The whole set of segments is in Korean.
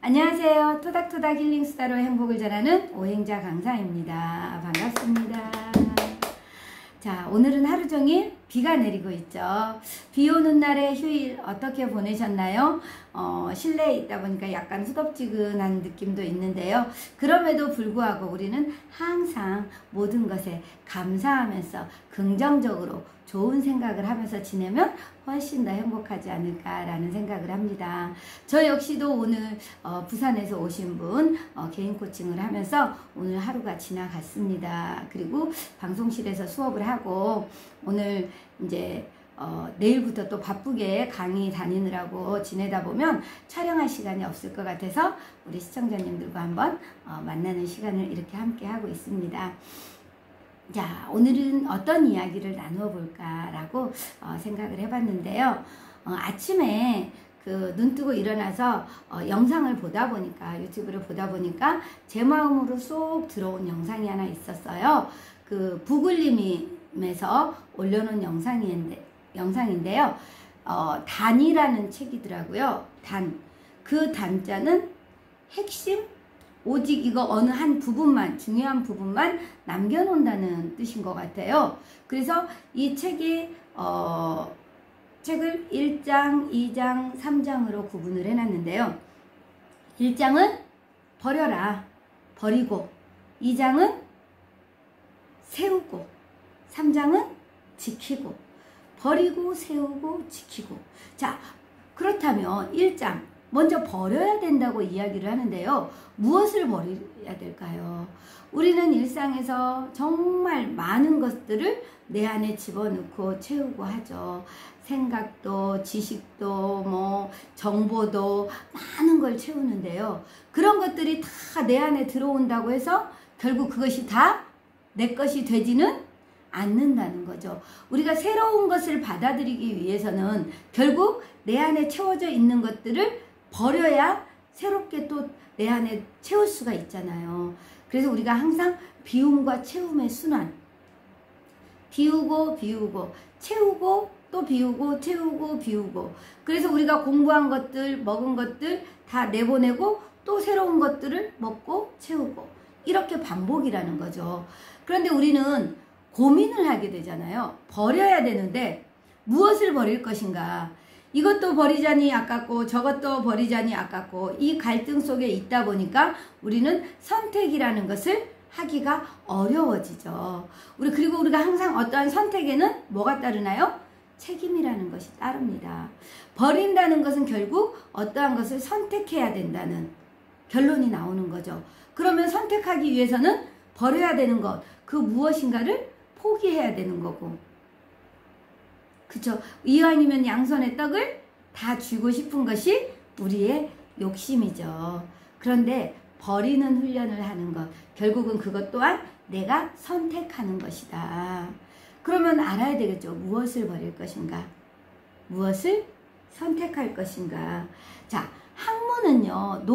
안녕하세요. 토닥토닥 힐링 수다로 행복을 전하는 오행자 강사입니다. 반갑습니다. 자, 오늘은 하루 종일 비가 내리고 있죠. 비 오는 날의 휴일 어떻게 보내셨나요? 실내에 있다 보니까 약간 후덥지근한 느낌도 있는데요. 그럼에도 불구하고 우리는 항상 모든 것에 감사하면서 긍정적으로 좋은 생각을 하면서 지내면 훨씬 더 행복하지 않을까라는 생각을 합니다. 저 역시도 오늘 부산에서 오신 분 개인 코칭을 하면서 오늘 하루가 지나갔습니다. 그리고 방송실에서 수업을 하고 오늘 이제 내일부터 또 바쁘게 강의 다니느라고 지내다 보면 촬영할 시간이 없을 것 같아서 우리 시청자님들과 한번 만나는 시간을 이렇게 함께 하고 있습니다. 자, 오늘은 어떤 이야기를 나누어 볼까라고 생각을 해봤는데요. 아침에 눈 뜨고 일어나서 영상을 보다 보니까, 유튜브를 보다 보니까 제 마음으로 쏙 들어온 영상이 하나 있었어요. 부글님에서 올려놓은 영상인데요. 단이라는 책이더라고요. 그 단자는 핵심? 오직 이거 어느 한 부분만, 중요한 부분만 남겨놓는다는 뜻인 것 같아요. 그래서 이 책을 1장, 2장, 3장으로 구분을 해놨는데요. 1장은 버려라, 버리고, 2장은 세우고, 3장은 지키고, 버리고, 세우고, 지키고. 자, 그렇다면 1장 먼저 버려야 된다고 이야기를 하는데요. 무엇을 버려야 될까요? 우리는 일상에서 정말 많은 것들을 내 안에 집어넣고 채우고 하죠. 생각도, 지식도, 정보도 많은 걸 채우는데요. 그런 것들이 다 내 안에 들어온다고 해서 결국 그것이 다 내 것이 되지는 않는다는 거죠. 우리가 새로운 것을 받아들이기 위해서는 결국 내 안에 채워져 있는 것들을 버려야 새롭게 또 내 안에 채울 수가 있잖아요. 그래서 우리가 항상 비움과 채움의 순환, 비우고 비우고 채우고 또 비우고 채우고 비우고. 그래서 우리가 공부한 것들, 먹은 것들 다 내보내고 또 새로운 것들을 먹고 채우고, 이렇게 반복이라는 거죠. 그런데 우리는 고민을 하게 되잖아요. 버려야 되는데 무엇을 버릴 것인가? 이것도 버리자니 아깝고 저것도 버리자니 아깝고, 이 갈등 속에 있다 보니까 우리는 선택이라는 것을 하기가 어려워지죠. 그리고 우리가 항상 어떠한 선택에는 뭐가 따르나요? 책임이라는 것이 따릅니다. 버린다는 것은 결국 어떠한 것을 선택해야 된다는 결론이 나오는 거죠. 그러면 선택하기 위해서는 버려야 되는 것, 그 무엇인가를 포기해야 되는 거고, 그쵸? 이왕이면 양손에 떡을 다 쥐고 싶은 것이 우리의 욕심이죠. 그런데 버리는 훈련을 하는 것, 결국은 그것 또한 내가 선택하는 것이다. 그러면 알아야 되겠죠. 무엇을 버릴 것인가? 무엇을 선택할 것인가? 자, 학문은요,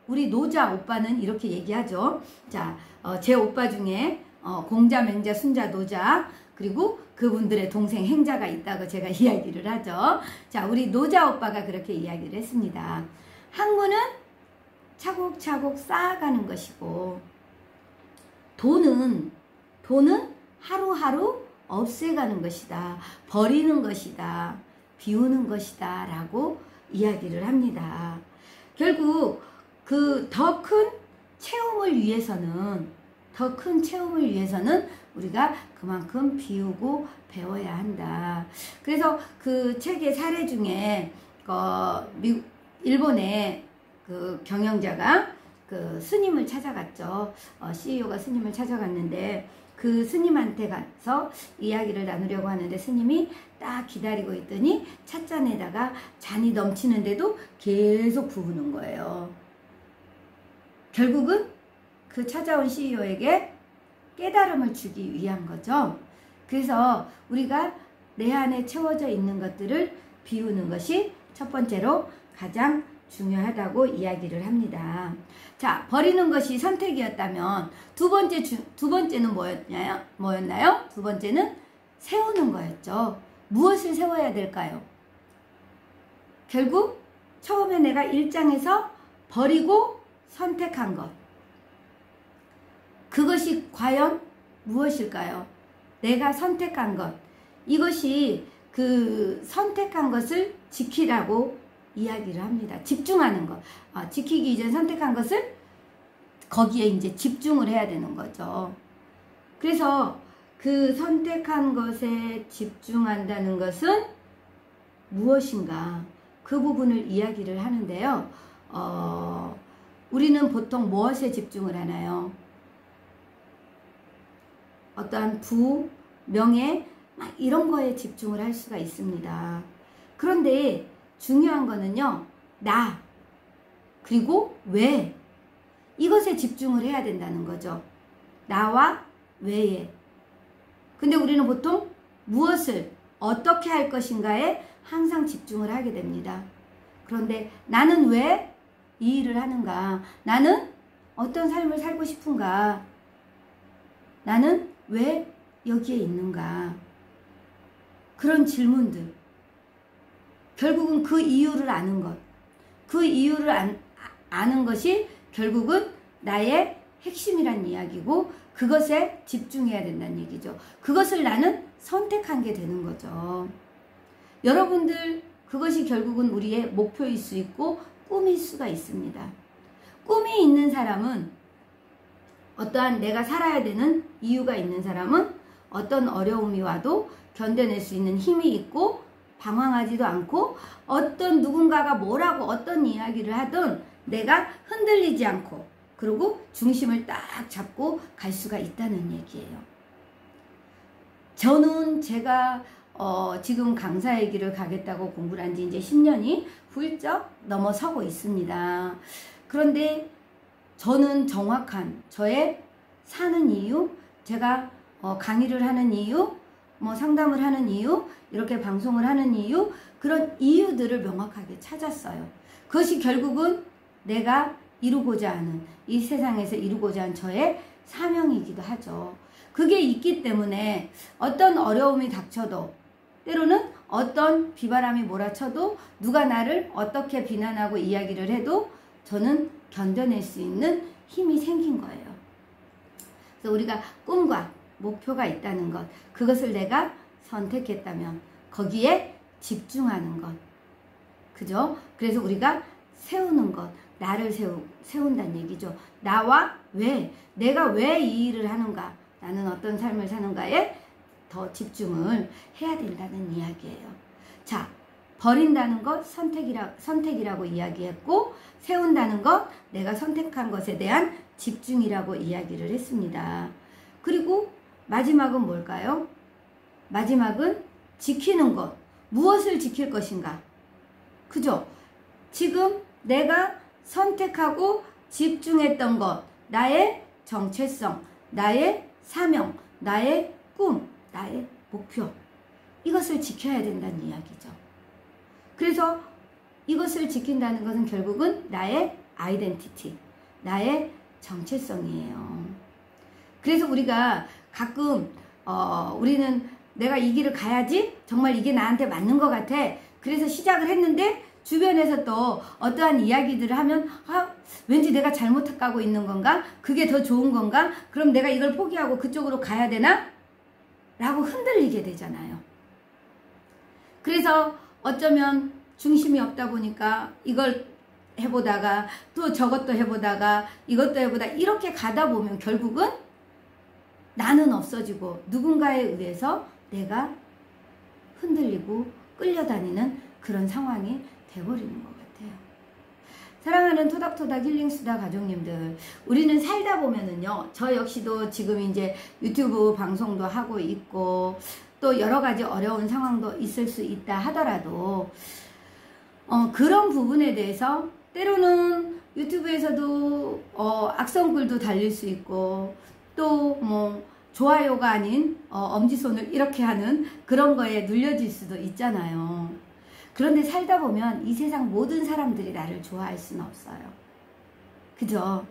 우리 노자 오빠는 이렇게 얘기하죠. 자, 제 오빠 중에 공자, 맹자, 순자, 노자, 그리고 그분들의 동생 행자가 있다고 제가 이야기를 하죠. 자, 우리 노자 오빠가 그렇게 이야기를 했습니다. 학문은 차곡차곡 쌓아가는 것이고, 돈은 하루하루 없애가는 것이다. 버리는 것이다. 비우는 것이다. 라고 이야기를 합니다. 결국 더 큰 채움을 위해서는 우리가 그만큼 비우고 배워야 한다. 그래서 그 책의 사례 중에 일본의 그 경영자가 그 스님을 찾아갔죠. CEO가 스님을 찾아갔는데 그 스님한테 가서 이야기를 나누려고 하는데 스님이 딱 기다리고 있더니 찻잔에다가 잔이 넘치는데도 계속 부으는 거예요. 결국은 그 찾아온 CEO에게 깨달음을 주기 위한 거죠. 그래서 우리가 내 안에 채워져 있는 것들을 비우는 것이 첫 번째로 가장 중요하다고 이야기를 합니다. 자, 버리는 것이 선택이었다면 두 번째는 뭐였나요? 두 번째는 세우는 거였죠. 무엇을 세워야 될까요? 결국 처음에 내가 1장에서 버리고 선택한 것. 그것이 과연 무엇일까요? 내가 선택한 것. 이것이 그 선택한 것을 지키라고 이야기를 합니다. 집중하는 것. 지키기 이전 선택한 것을 거기에 이제 집중을 해야 되는 거죠. 그래서 그 선택한 것에 집중한다는 것은 무엇인가? 그 부분을 이야기를 하는데요. 우리는 보통 무엇에 집중을 하나요? 어떠한 부, 명예, 막 이런 거에 집중을 할 수가 있습니다. 그런데 중요한 거는요, 나, 그리고 왜, 이것에 집중을 해야 된다는 거죠. 나와 왜에. 근데 우리는 보통 무엇을 어떻게 할 것인가에 항상 집중을 하게 됩니다. 그런데 나는 왜 이 일을 하는가? 나는 어떤 삶을 살고 싶은가? 나는 왜 여기에 있는가? 그런 질문들. 결국은 그 이유를 아는 것. 그 이유를 아는 것이 결국은 나의 핵심이란 이야기고 그것에 집중해야 된다는 얘기죠. 그것을 나는 선택한 게 되는 거죠. 여러분들 그것이 결국은 우리의 목표일 수 있고 꿈일 수가 있습니다. 꿈이 있는 사람은 어떠한 내가 살아야 되는 이유가 있는 사람은 어떤 어려움이 와도 견뎌낼 수 있는 힘이 있고 방황하지도 않고 어떤 누군가가 뭐라고 어떤 이야기를 하든 내가 흔들리지 않고 그리고 중심을 딱 잡고 갈 수가 있다는 얘기예요. 저는 제가 지금 강사의 길을 가겠다고 공부를 한 지 이제 10년이 훌쩍 넘어서고 있습니다. 그런데 저는 정확한 저의 사는 이유, 제가 강의를 하는 이유, 상담을 하는 이유, 이렇게 방송을 하는 이유, 그런 이유들을 명확하게 찾았어요. 그것이 결국은 내가 이루고자 하는, 이 세상에서 이루고자 하는 저의 사명이기도 하죠. 그게 있기 때문에 어떤 어려움이 닥쳐도, 때로는 어떤 비바람이 몰아쳐도, 누가 나를 어떻게 비난하고 이야기를 해도 저는 견뎌낼 수 있는 힘이 생긴 거예요. 그래서 우리가 꿈과 목표가 있다는 것, 그것을 내가 선택했다면 거기에 집중하는 것, 그죠? 그래서 우리가 세우는 것, 나를 세운다는 얘기죠. 나와 왜, 내가 왜 이 일을 하는가, 나는 어떤 삶을 사는가에 더 집중을 해야 된다는 이야기예요. 자, 버린다는 것 선택이라고 이야기했고, 세운다는 것 내가 선택한 것에 대한 집중이라고 이야기를 했습니다. 그리고 마지막은 뭘까요? 마지막은 지키는 것. 무엇을 지킬 것인가? 그죠? 지금 내가 선택하고 집중했던 것, 나의 정체성, 나의 사명, 나의 꿈, 나의 목표, 이것을 지켜야 된다는 이야기죠. 그래서 이것을 지킨다는 것은 결국은 나의 아이덴티티, 나의 정체성이에요. 그래서 우리가 가끔 우리는 내가 이 길을 가야지, 정말 이게 나한테 맞는 것 같아, 그래서 시작을 했는데 주변에서 또 어떠한 이야기들을 하면 왠지 내가 잘못 가고 있는 건가? 그게 더 좋은 건가? 그럼 내가 이걸 포기하고 그쪽으로 가야 되나? 라고 흔들리게 되잖아요. 그래서 어쩌면 중심이 없다 보니까 이걸 해보다가 또 저것도 해보다가 이것도 해보다가 이렇게 가다 보면 결국은 나는 없어지고 누군가에 의해서 내가 흔들리고 끌려다니는 그런 상황이 돼버리는 것 같아요. 사랑하는 토닥토닥 힐링수다 가족님들, 우리는 살다 보면은요, 저 역시도 지금 이제 유튜브 방송도 하고 있고 또 여러 가지 어려운 상황도 있을 수 있다 하더라도 그런 부분에 대해서 때로는 유튜브에서도 악성글도 달릴 수 있고 또 좋아요가 아닌 엄지손을 이렇게 하는 그런 거에 눌려질 수도 있잖아요. 그런데 살다 보면 이 세상 모든 사람들이 나를 좋아할 수는 없어요. 그죠?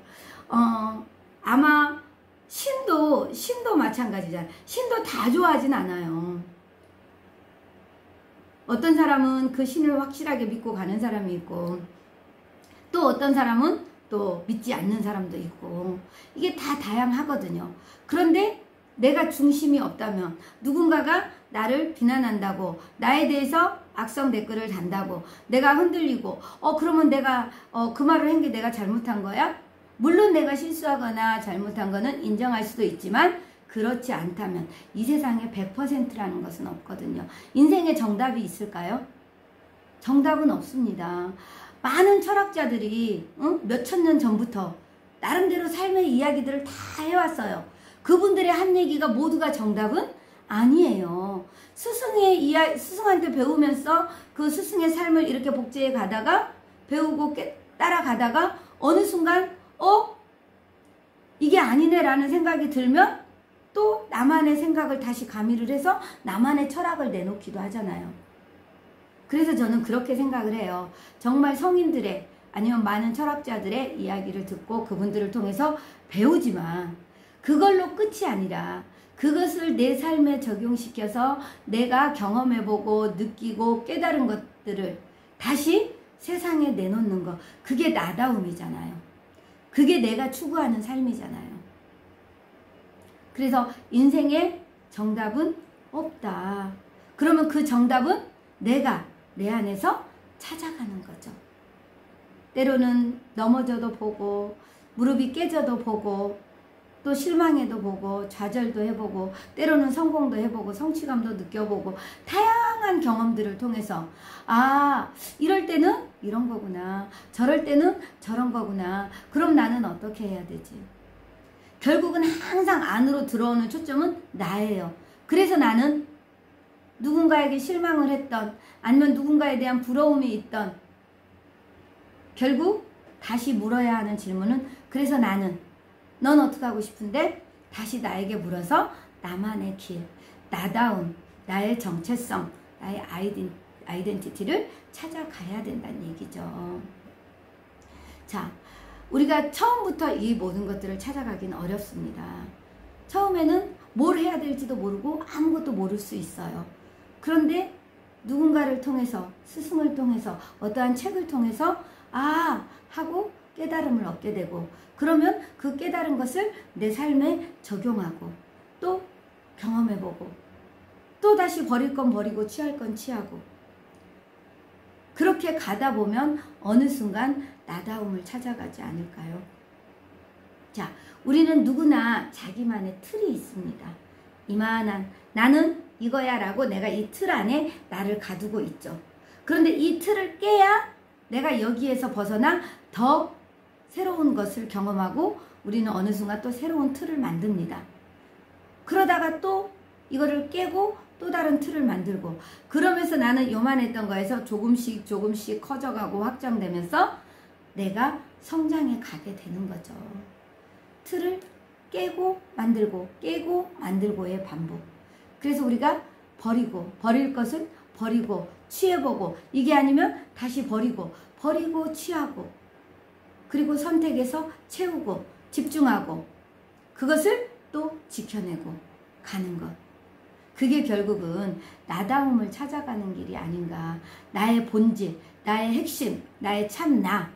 아마 신도 마찬가지잖아요. 신도 다 좋아하진 않아요. 어떤 사람은 그 신을 확실하게 믿고 가는 사람이 있고, 또 또 어떤 사람은 또 믿지 않는 사람도 있고 이게 다 다양하거든요. 그런데 내가 중심이 없다면 누군가가 나를 비난한다고 나에 대해서 악성 댓글을 단다고 내가 흔들리고 그러면 내가 그 말을 한 게 내가 잘못한 거야? 물론 내가 실수하거나 잘못한 거는 인정할 수도 있지만 그렇지 않다면 이 세상에 100%라는 것은 없거든요. 인생에 정답이 있을까요? 정답은 없습니다. 많은 철학자들이 몇천 년 전부터 나름대로 삶의 이야기들을 다 해왔어요. 그분들의 한 얘기가 모두가 정답은 아니에요. 스승한테 배우면서 그 스승의 삶을 이렇게 복제해 가다가 배우고 따라가다가 어느 순간 이게 아니네 라는 생각이 들면 또 나만의 생각을 다시 가미를 해서 나만의 철학을 내놓기도 하잖아요. 그래서 저는 그렇게 생각을 해요. 정말 성인들의 아니면 많은 철학자들의 이야기를 듣고 그분들을 통해서 배우지만 그걸로 끝이 아니라 그것을 내 삶에 적용시켜서 내가 경험해보고 느끼고 깨달은 것들을 다시 세상에 내놓는 것, 그게 나다움이잖아요. 그게 내가 추구하는 삶이잖아요. 그래서 인생에 정답은 없다. 그러면 그 정답은 내가 내 안에서 찾아가는 거죠. 때로는 넘어져도 보고 무릎이 깨져도 보고 또 실망해도 보고 좌절도 해보고 때로는 성공도 해보고 성취감도 느껴보고 다양한 경험들을 통해서 이럴 때는 이런 거구나, 저럴 때는 저런 거구나, 그럼 나는 어떻게 해야 되지? 결국은 항상 안으로 들어오는 초점은 나예요. 그래서 나는 누군가에게 실망을 했던 아니면 누군가에 대한 부러움이 있던 결국 다시 물어야 하는 질문은 그래서 나는 넌 어떻게 하고 싶은데? 다시 나에게 물어서 나만의 길, 나다움, 나의 정체성, 나의 아이덴티티를 찾아가야 된다는 얘기죠. 자, 우리가 처음부터 이 모든 것들을 찾아가기는 어렵습니다. 처음에는 뭘 해야 될지도 모르고 아무것도 모를 수 있어요. 그런데 누군가를 통해서, 스승을 통해서, 어떠한 책을 통해서 하고 깨달음을 얻게 되고 그러면 그 깨달은 것을 내 삶에 적용하고 또 경험해보고 또 다시 버릴 건 버리고 취할 건 취하고 그렇게 가다 보면 어느 순간 나다움을 찾아가지 않을까요? 자, 우리는 누구나 자기만의 틀이 있습니다. 이만한 나는 이거야 라고 내가 이 틀 안에 나를 가두고 있죠. 그런데 이 틀을 깨야 내가 여기에서 벗어나 더 새로운 것을 경험하고 우리는 어느 순간 또 새로운 틀을 만듭니다. 그러다가 또 이거를 깨고 또 다른 틀을 만들고 그러면서 나는 요만했던 거에서 조금씩 커져가고 확장되면서 내가 성장해 가게 되는 거죠. 틀을 깨고 만들고의 반복. 그래서 우리가 버릴 것은 버리고 취해보고 이게 아니면 다시 버리고 취하고 그리고 선택해서 채우고 집중하고 그것을 또 지켜내고 가는 것. 그게 결국은 나다움을 찾아가는 길이 아닌가. 나의 본질, 나의 핵심, 나의 참나.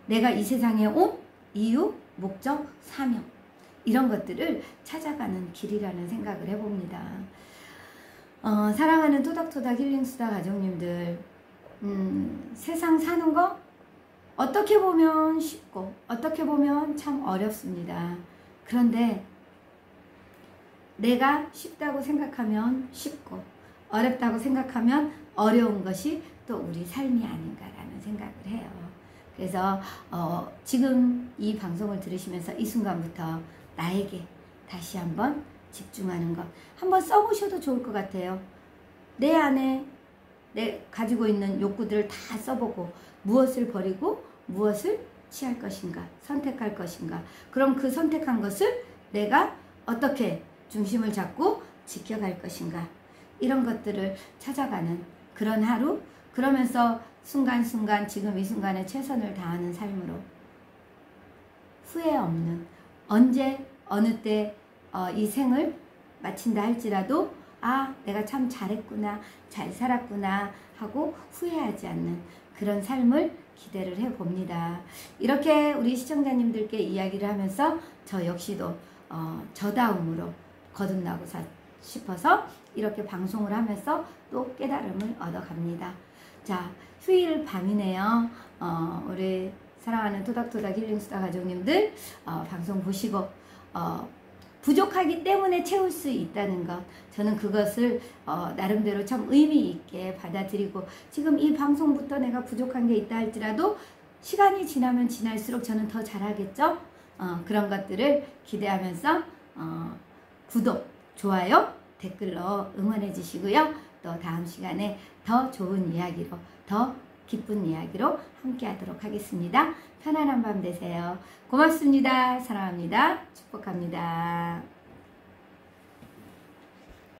내가 이 세상에 온 이유, 목적, 사명. 이런 것들을 찾아가는 길이라는 생각을 해봅니다. 사랑하는 토닥토닥 힐링수다 가족님들, 세상 사는 거 어떻게 보면 쉽고 어떻게 보면 참 어렵습니다. 그런데 내가 쉽다고 생각하면 쉽고 어렵다고 생각하면 어려운 것이 또 우리 삶이 아닌가라는 생각을 해요. 그래서 지금 이 방송을 들으시면서 이 순간부터 나에게 다시 한번 집중하는 것 한번 써보셔도 좋을 것 같아요. 내 안에 내 가지고 있는 욕구들을 다 써보고 무엇을 버리고 무엇을 취할 것인가 선택할 것인가 그럼 그 선택한 것을 내가 어떻게 중심을 잡고 지켜갈 것인가 이런 것들을 찾아가는 그런 하루 그러면서 순간순간 지금 이 순간에 최선을 다하는 삶으로 후회 없는 언제 어느 때 이 생을 마친다 할지라도 내가 참 잘했구나 잘 살았구나 하고 후회하지 않는 그런 삶을 기대를 해봅니다. 이렇게 우리 시청자님들께 이야기를 하면서 저 역시도 저다움으로 거듭나고 싶어서 이렇게 방송을 하면서 또 깨달음을 얻어갑니다. 자, 휴일 밤이네요. 우리 사랑하는 토닥토닥 힐링수다 가족님들 방송 보시고 부족하기 때문에 채울 수 있다는 것, 저는 그것을 나름대로 참 의미 있게 받아들이고, 지금 이 방송부터 내가 부족한 게 있다 할지라도 시간이 지나면 지날수록 저는 더 잘하겠죠. 그런 것들을 기대하면서 구독, 좋아요, 댓글로 응원해 주시고요. 또 다음 시간에 더 좋은 이야기로, 더 기쁜 이야기로 함께 하도록 하겠습니다. 편안한 밤 되세요. 고맙습니다. 사랑합니다. 축복합니다.